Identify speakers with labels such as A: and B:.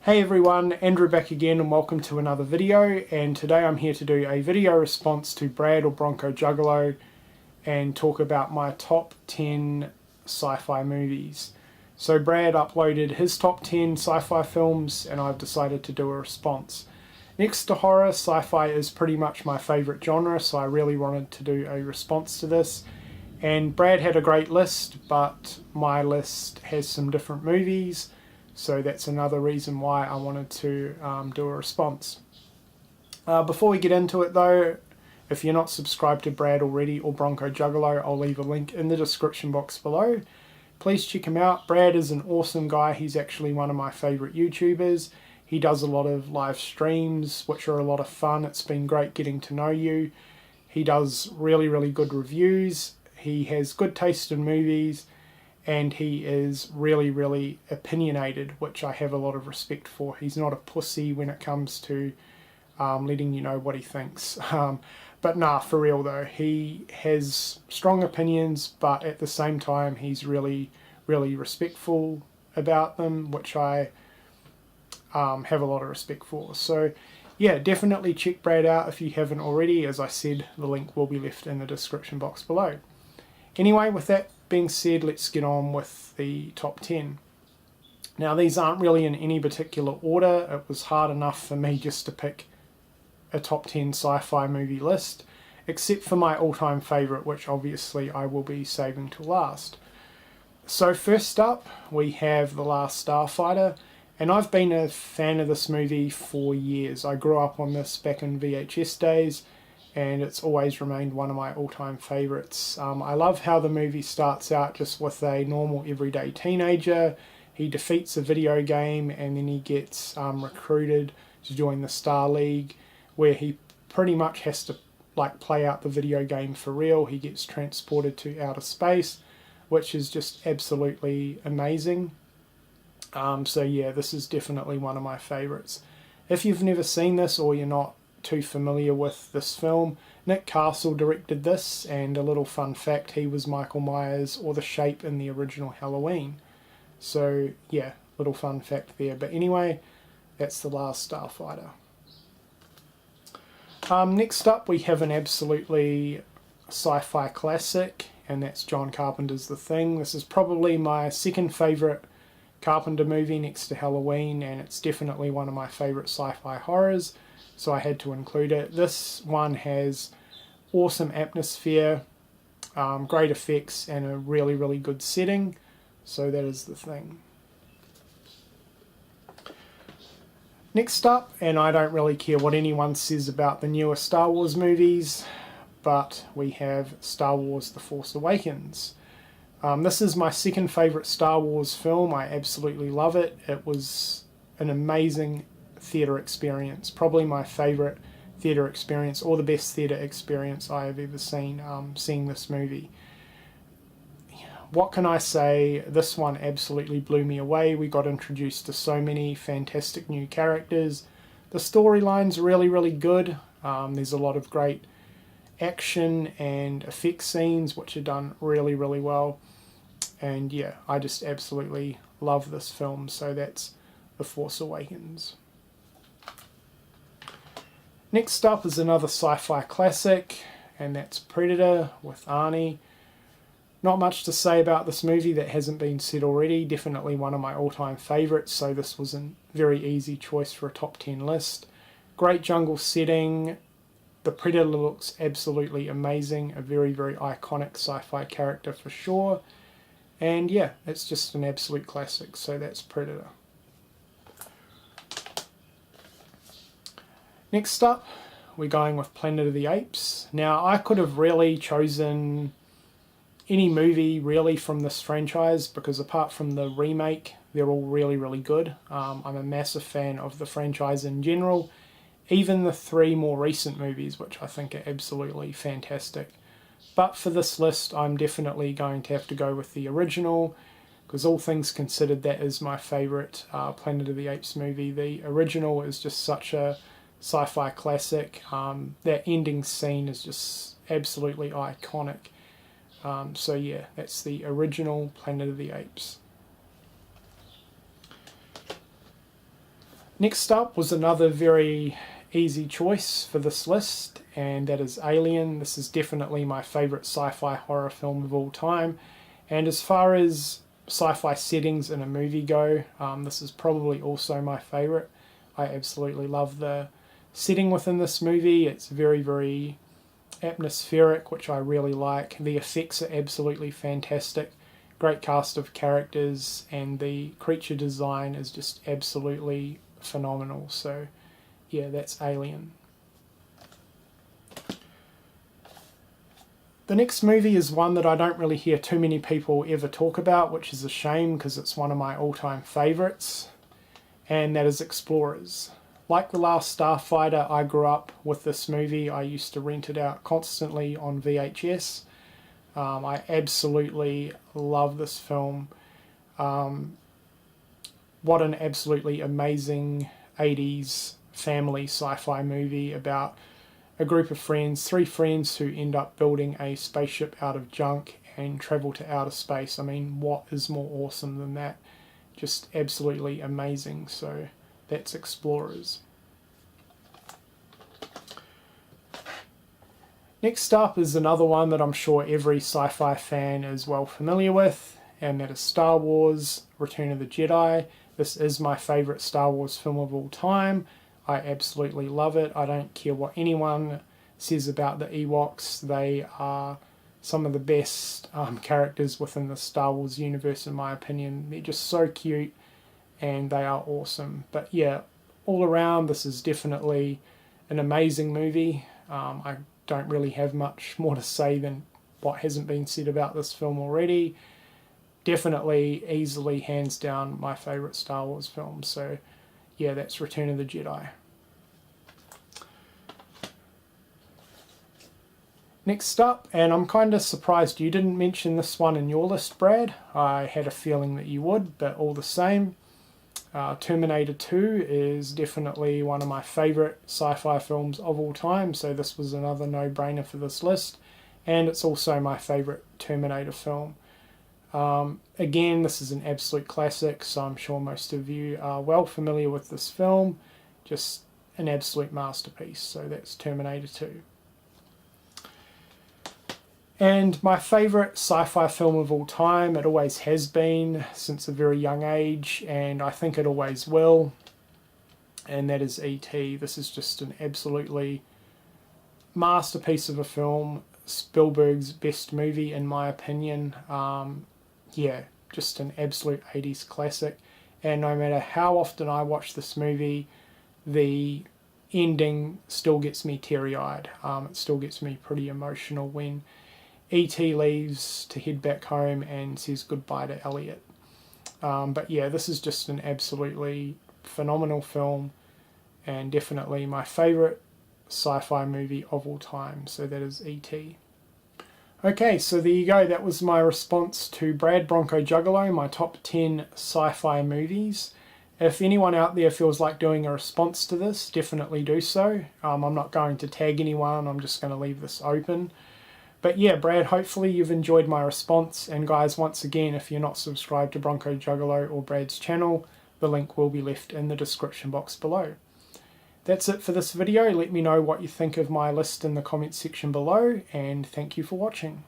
A: Hey everyone, Andrew back again and welcome to another video, and today I'm here to do a video response to Brad or Bronco Juggalo and talk about my top 10 sci-fi movies. So Brad uploaded his top 10 sci-fi films and I've decided to do a response. Next to horror, sci-fi is pretty much my favourite genre, so I really wanted to do a response to this. And Brad had a great list, but my list has some different movies, so that's another reason why I wanted to do a response. Before we get into it though, if you're not subscribed to Brad already or Bronco Juggalo, I'll leave a link in the description box below. Please check him out. Brad is an awesome guy. He's actually one of my favourite YouTubers. He does a lot of live streams, which are a lot of fun. It's been great getting to know you. He does really good reviews. He has good taste in movies. And he is really opinionated, which I have a lot of respect for. He's not a pussy when it comes to letting you know what he thinks. But nah, for real though, he has strong opinions, but at the same time he's really respectful about them, which I have a lot of respect for. So yeah, definitely check Brad out if you haven't already. As I said, the link will be left in the description box below. Anyway, with that being said, let's get on with the top 10. Now these aren't really in any particular order. It was hard enough for me just to pick a top 10 sci-fi movie list, except for my all-time favourite, which obviously I will be saving to last. So first up we have The Last Starfighter, and I've been a fan of this movie for years. I grew up on this back in VHS days, and it's always remained one of my all-time favourites. I love how the movie starts out just with a normal everyday teenager. He defeats a video game and then he gets recruited to join the Star League, where he pretty much has to play out the video game for real. He gets transported to outer space, which is just absolutely amazing. So yeah, this is definitely one of my favourites. If you've never seen this or you're not too familiar with this film, Nick Castle directed this, and a little fun fact, he was Michael Myers or the Shape in the original Halloween. So yeah, little fun fact there. But anyway, that's The Last Starfighter. Next up we have an absolutely sci-fi classic, and that's John Carpenter's The Thing. This is probably my second favourite Carpenter movie next to Halloween, and it's definitely one of my favourite sci-fi horrors, so I had to include it. This one has awesome atmosphere, great effects, and a really good setting, so that is The Thing. Next up, and I don't really care what anyone says about the newer Star Wars movies, but we have Star Wars The Force Awakens. This is my second favourite Star Wars film. I absolutely love it. It was an amazing theatre experience, probably my favourite theatre experience, or the best theatre experience I have ever seen, seeing this movie. What can I say? This one absolutely blew me away. We got introduced to so many fantastic new characters. The storyline's really good. There's a lot of great action and effect scenes which are done really well, and yeah, I just absolutely love this film. So that's The Force Awakens. Next up is another sci-fi classic, and that's Predator with Arnie. Not much to say about this movie that hasn't been said already. Definitely one of my all-time favourites, so this was a very easy choice for a top 10 list. Great jungle setting. The Predator looks absolutely amazing. A very iconic sci-fi character for sure. And yeah, it's just an absolute classic, so that's Predator. Next up, we're going with Planet of the Apes. Now, I could have really chosen any movie really from this franchise, because apart from the remake, they're all really good. I'm a massive fan of the franchise in general, even the three more recent movies, which I think are absolutely fantastic. But for this list, I'm definitely going to have to go with the original, because all things considered, that is my favourite Planet of the Apes movie. The original is just such a sci-fi classic. That ending scene is just absolutely iconic. So yeah, that's the original Planet of the Apes. Next up was another very easy choice for this list, and that is Alien. This is definitely my favourite sci-fi horror film of all time, and as far as sci-fi settings in a movie go, this is probably also my favourite. I absolutely love the setting within this movie. It's very, very atmospheric, which I really like. The effects are absolutely fantastic. Great cast of characters, and the creature design is just absolutely phenomenal. So yeah, that's Alien. The next movie is one that I don't really hear too many people ever talk about, which is a shame because it's one of my all-time favourites, and that is Explorers. Like The Last Starfighter, I grew up with this movie. I used to rent it out constantly on VHS. I absolutely love this film. What an absolutely amazing 80s family sci-fi movie about a group of friends, three friends who end up building a spaceship out of junk and travel to outer space. I mean, what is more awesome than that? Just absolutely amazing. So that's Explorers. Next up is another one that I'm sure every sci-fi fan is well familiar with, and that is Star Wars: Return of the Jedi. This is my favourite Star Wars film of all time. I absolutely love it. I don't care what anyone says about the Ewoks. They are some of the best characters within the Star Wars universe, in my opinion. They're just so cute, and they are awesome. But yeah, all around, this is definitely an amazing movie. I don't really have much more to say than what hasn't been said about this film already. Definitely, easily, hands down, my favourite Star Wars film. So yeah, that's Return of the Jedi. Next up, and I'm kind of surprised you didn't mention this one in your list, Brad. I had a feeling that you would, but all the same, Terminator 2 is definitely one of my favourite sci-fi films of all time, so this was another no-brainer for this list, and it's also my favourite Terminator film. Again, this is an absolute classic, so I'm sure most of you are well familiar with this film. Just an absolute masterpiece, so that's Terminator 2. And my favourite sci-fi film of all time, it always has been since a very young age, and I think it always will, and that is E.T. This is just an absolutely masterpiece of a film, Spielberg's best movie in my opinion. Yeah, just an absolute 80s classic, and no matter how often I watch this movie, the ending still gets me teary-eyed. It still gets me pretty emotional when E.T. leaves to head back home and says goodbye to Elliot. But yeah, this is just an absolutely phenomenal film, and definitely my favourite sci-fi movie of all time, so that is E.T. Okay, so there you go, that was my response to Brad Bronco Juggalo, my top 10 sci-fi movies. If anyone out there feels like doing a response to this, definitely do so. I'm not going to tag anyone, I'm just going to leave this open. But yeah, Brad, hopefully you've enjoyed my response, and guys, once again, if you're not subscribed to Bronco Juggalo or Brad's channel, the link will be left in the description box below. That's it for this video. Let me know what you think of my list in the comments section below, and thank you for watching.